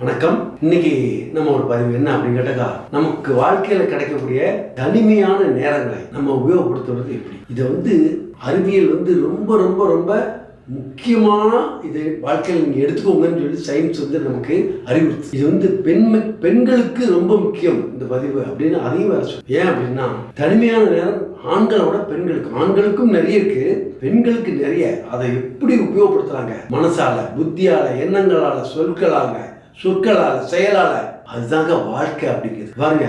வணக்கம். இன்னைக்கு நம்ம ஒரு பதிவு என்ன அப்படின்னு கேட்டாக்கா, நமக்கு வாழ்க்கையில கிடைக்கக்கூடிய தனிமையான நேரங்களை நம்ம உபயோகப்படுத்துறது எப்படி, இதை அறிவியல் ரொம்ப ரொம்ப ரொம்ப முக்கியமான இது வாழ்க்கையில் நீங்கள் எடுத்துக்கோங்கன்னு சொல்லி சயின்ஸ் நமக்கு அறிவுறுத்து. இது பெண்களுக்கு ரொம்ப முக்கியம் இந்த பதிவு அப்படின்னு அதையும் வேற சொல்லு. ஏன் அப்படின்னா, தனிமையான நேரம் ஆண்களோட ஆண்களுக்கும் நிறைய இருக்கு, பெண்களுக்கு நிறைய. அதை எப்படி உபயோகப்படுத்துறாங்க, மனசால, புத்தியால, எண்ணங்களால, சொற்களால, செயலால, அதுதாங்க வாழ்க்கை அப்படிங்கிறது. பாருங்க,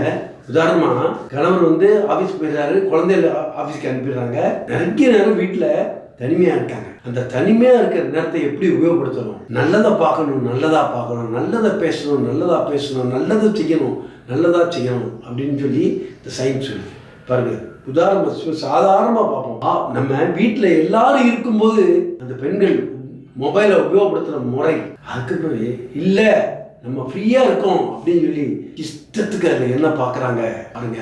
உதாரணமா கணவர் ஆபீஸ் போயிடுறாரு, குழந்தைகள் ஆபீஸ்க்கு அனுப்பிடுறாங்க, நிறைய நேரம் வீட்டுல தனிமையா இருக்காங்க. அந்த தனிமையா இருக்கிற நேரத்தை எப்படி உபயோகப்படுத்தணும், நல்லதை பார்க்கணும், நல்லதை பேசணும், நல்லதை செய்யணும் அப்படின்னு சொல்லி இந்த சயின்ஸ் சொல்லுது. பாருங்க, உதாரணம் சாதாரணமா பார்ப்போம். நம்ம வீட்டுல எல்லாரும் இருக்கும்போது அந்த பெண்கள் மொபைலை உபயோகப்படுத்துற முறை, அதுக்கு இல்ல நம்ம ஃப்ரீயா இருக்கோம் அப்படின்னு சொல்லி இஷ்டத்துக்கு அதுல என்ன பாக்குறாங்க பாருங்க.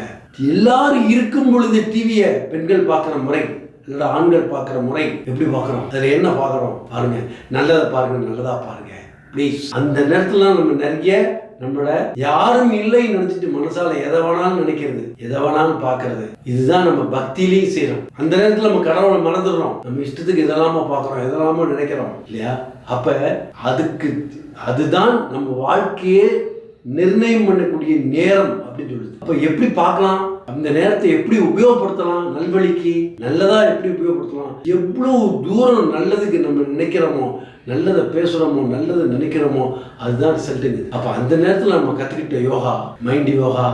எல்லாரும் இருக்கும் பொழுது டிவியை பெண்கள் பார்க்குற முறை, இல்ல ஆண்கள் பார்க்குற முறை எப்படி பார்க்குறோம், அதுல என்ன பார்க்குறோம் பாருங்க. நல்லதை பாருங்க, நல்லதா பாருங்க ப்ளீஸ். அந்த நேரத்துல நம்ம நிறைய நம்மள யாரும் இல்லைன்னு நினைச்சிட்டு மனசால எதை வேணாலும் நினைக்கிறது, எதை வேணாலும் பார்க்கறது, இதுதான் நம்ம பக்தியிலையும் செய்யறோம். அந்த நேரத்துல நம்ம கடவுளை மறந்துடுறோம், நம்ம இஷ்டத்துக்கு எதெல்லாம பார்க்குறோம், எதெல்லாம நினைக்கிறோம் இல்லையா. அப்ப அதுதான் நம்ம வாழ்க்கையே நிர்ணயம் பண்ணக்கூடிய நேரம் அப்படின்னு சொல்லுது. அப்ப எப்படி பார்க்கலாம், அந்த நேரத்தை எப்படி உபயோகப்படுத்தலாம், நல்வழிக்கு நல்லதா எப்படி உபயோகப்படுத்தலாம், எவ்வளவு தூரம் நல்லதுக்கு நம்ம நினைக்கிறோமோ, நல்லதை பேசுறோமோ, நல்லதை நினைக்கிறோமோ, அதுதான் ரிசல்ட்டுங்க. அப்ப அந்த நேரத்தில் நம்ம கத்துக்கிட்ட யோகா, மைண்ட் யோகா,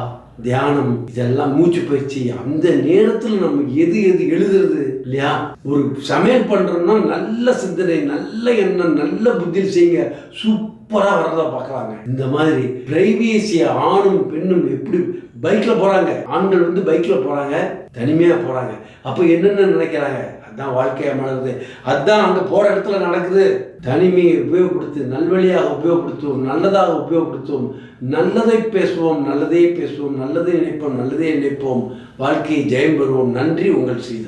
தியானம், இதெல்லாம் மூச்சு பயிற்சி, அந்த நேரத்தில் நம்ம எது எழுதுறது இல்லையா. ஒரு சமையல் பண்றோம்னா நல்ல சிந்தனை, நல்ல எண்ணம், நல்ல புத்தியில் செய்யுங்க, சூப்பரா வரதா பார்க்கறாங்க. இந்த மாதிரி பிரைவேசியா ஆணும் பெண்ணும் எப்படி பைக்ல போறாங்க, ஆண்கள் பைக்ல போறாங்க, தனிமையா போறாங்க. அப்ப என்னென்ன நினைக்கிறாங்க, அதான் வாழ்க்கையா மலருது, அதான் அங்க போற இடத்துல நடக்குது. தனிமையை உபயோகப்படுத்தி நல்வழியாக உபயோகப்படுத்துவோம், நல்லதாக உபயோகப்படுத்துவோம், நல்லதை பேசுவோம், நல்லதே நினைப்போம், வாழ்க்கையை ஜெயம் பெறுவோம். நன்றி. உங்கள் ஸ்ரீதர்.